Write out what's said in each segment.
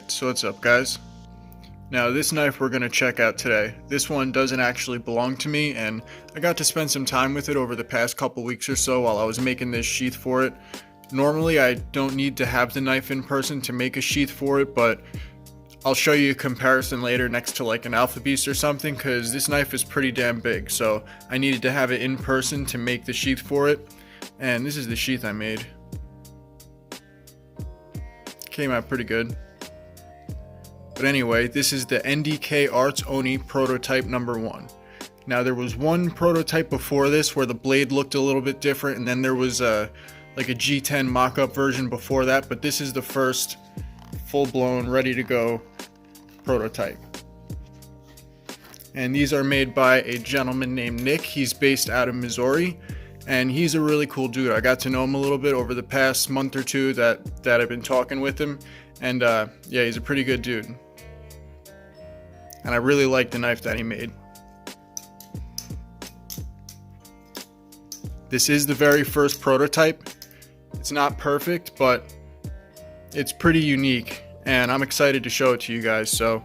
Alright, so what's up guys? Now this knife we're going to check out today. This one doesn't actually belong to me, and I got to spend some time with it over the past couple weeks or so while I was making this sheath for it. Normally I don't need to have the knife in person to make a sheath for it, but I'll show you a comparison later next to like an Alpha Beast or something, because this knife is pretty damn big, so I needed to have it in person to make the sheath for it. And this is the sheath I made. Came out pretty good. But anyway, this is the NDK Arts Oni Prototype No. 1. Now there was one prototype before this where the blade looked a little bit different, and then there was like a G10 mock-up version before that, but this is the first full-blown, ready-to-go prototype. And these are made by a gentleman named Nick. He's based out of Missouri, and he's a really cool dude. I got to know him a little bit over the past month or two that I've been talking with him, and yeah, he's a pretty good dude. And I really like the knife that he made. This is the very first prototype. It's not perfect, but it's pretty unique, and I'm excited to show it to you guys, so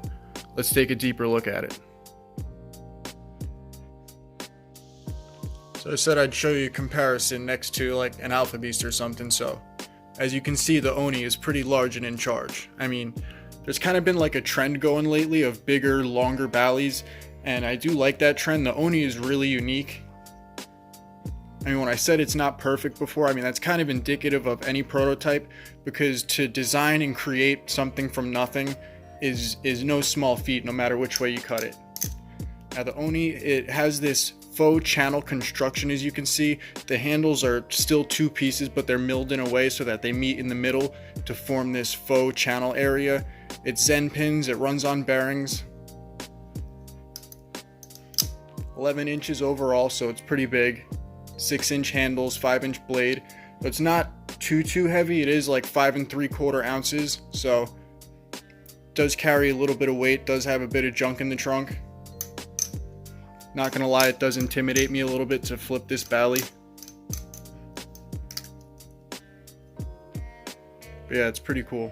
let's take a deeper look at it. So I said I'd show you a comparison next to like an Alpha Beast or something. So as you can see, the Oni is pretty large and in charge. I mean, there's kind of been like a trend going lately of bigger, longer Balis, and I do like that trend. The Oni is really unique. I mean, when I said it's not perfect before, I mean that's kind of indicative of any prototype, because to design and create something from nothing is no small feat, no matter which way you cut it. Now the Oni, it has this faux channel construction. As you can see, the handles are still two pieces, but they're milled in a way so that they meet in the middle to form this faux channel area. It's Zen pins, it runs on bearings. 11 inches overall, so it's pretty big. 6-inch handles, 5-inch blade. But it's not too heavy. It is like 5 3/4 ounces, so it does carry a little bit of weight, does have a bit of junk in the trunk. Not gonna lie, it does intimidate me a little bit to flip this Bali. But yeah, it's pretty cool.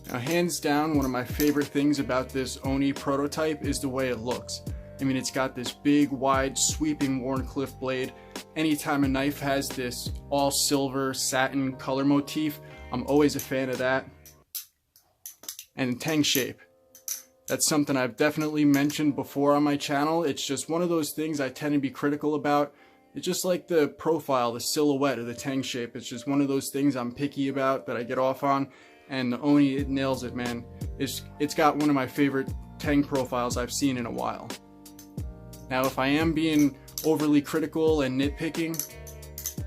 Now, hands down, one of my favorite things about this Oni prototype is the way it looks. I mean, it's got this big, wide, sweeping Wharncliffe blade. Anytime a knife has this all silver satin color motif, I'm always a fan of that. And tang shape. That's something I've definitely mentioned before on my channel. It's just one of those things I tend to be critical about. It's just like the profile, the silhouette of the tang shape. It's just one of those things I'm picky about, that I get off on. And the Oni, it nails it, man. It's got one of my favorite tang profiles I've seen in a while. Now, if I am being overly critical and nitpicking,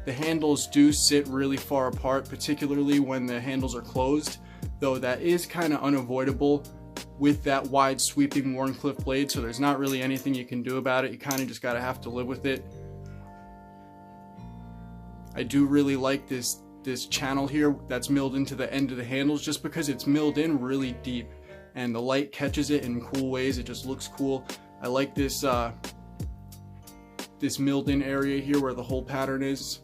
the handles do sit really far apart, particularly when the handles are closed, though that is kind of unavoidable with that wide sweeping Wharncliffe blade, so there's not really anything you can do about it. You kind of just gotta have to live with it. I do really like this channel here that's milled into the end of the handles, just because it's milled in really deep and the light catches it in cool ways. It just looks cool. I like this this milled in area here where the hole pattern is.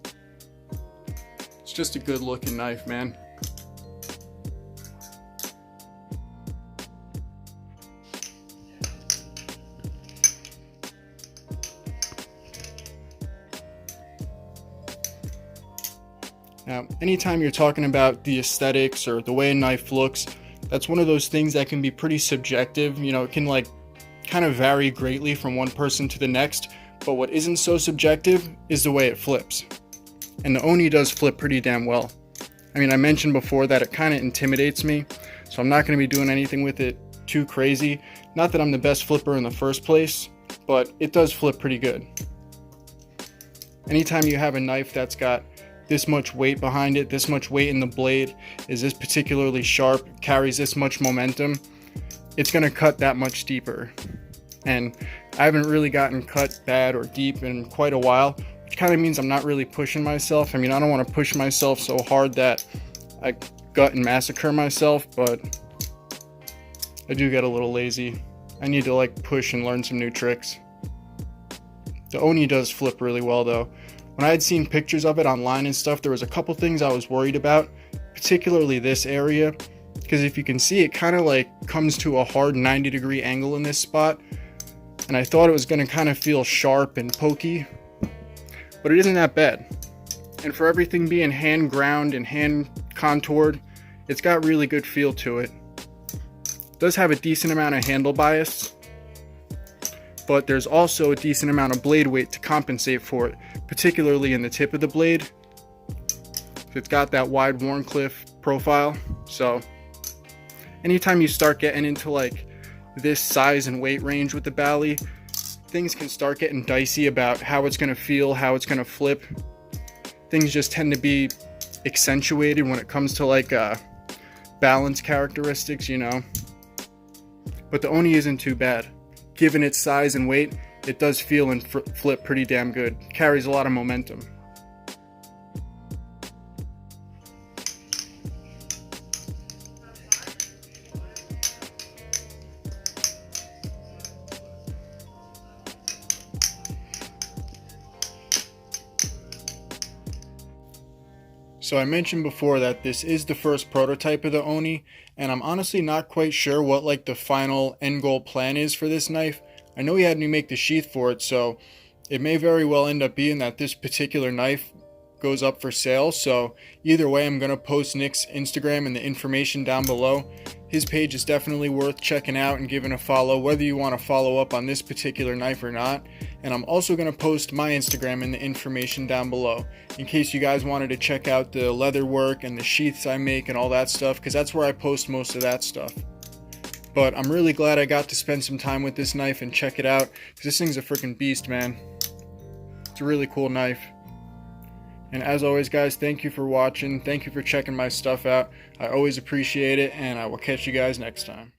It's just a good looking knife, man. Now, anytime you're talking about the aesthetics or the way a knife looks, that's one of those things that can be pretty subjective. You know, it can like kind of vary greatly from one person to the next, but what isn't so subjective is the way it flips. And the Oni does flip pretty damn well. I mean, I mentioned before that it kind of intimidates me, so I'm not going to be doing anything with it too crazy. Not that I'm the best flipper in the first place, but it does flip pretty good. Anytime you have a knife that's got this much weight behind it, this much weight in the blade, is this particularly sharp, carries this much momentum, it's going to cut that much deeper. And I haven't really gotten cut bad or deep in quite a while, which kind of means I'm not really pushing myself. I mean, I don't want to push myself so hard that I gut and massacre myself, but I do get a little lazy. I need to like push and learn some new tricks. The Oni does flip really well though. When I had seen pictures of it online and stuff, there was a couple things I was worried about, particularly this area, because if you can see, it kind of like comes to a hard 90-degree angle in this spot, and I thought it was going to kind of feel sharp and pokey, but it isn't that bad. And for everything being hand ground and hand contoured, it's got really good feel to it. It does have a decent amount of handle bias, but there's also a decent amount of blade weight to compensate for it, particularly in the tip of the blade. It's got that wide Wharncliffe profile, so anytime you start getting into like this size and weight range with the Bali, things can start getting dicey about how it's going to feel, how it's going to flip. Things just tend to be accentuated when it comes to like balance characteristics, you know. But the Oni isn't too bad. Given its size and weight, it does feel and flip pretty damn good. Carries a lot of momentum. So I mentioned before that this is the first prototype of the Oni, and I'm honestly not quite sure what like the final end goal plan is for this knife. I know he had me make the sheath for it, so it may very well end up being that this particular knife goes up for sale. So either way, I'm going to post Nick's Instagram and the information down below. His page is definitely worth checking out and giving a follow, whether you want to follow up on this particular knife or not. And I'm also going to post my Instagram and the information down below in case you guys wanted to check out the leather work and the sheaths I make and all that stuff, because that's where I post most of that stuff. But I'm really glad I got to spend some time with this knife and check it out, because this thing's a freaking beast, man. It's a really cool knife. And as always, guys, thank you for watching. Thank you for checking my stuff out. I always appreciate it, and I will catch you guys next time.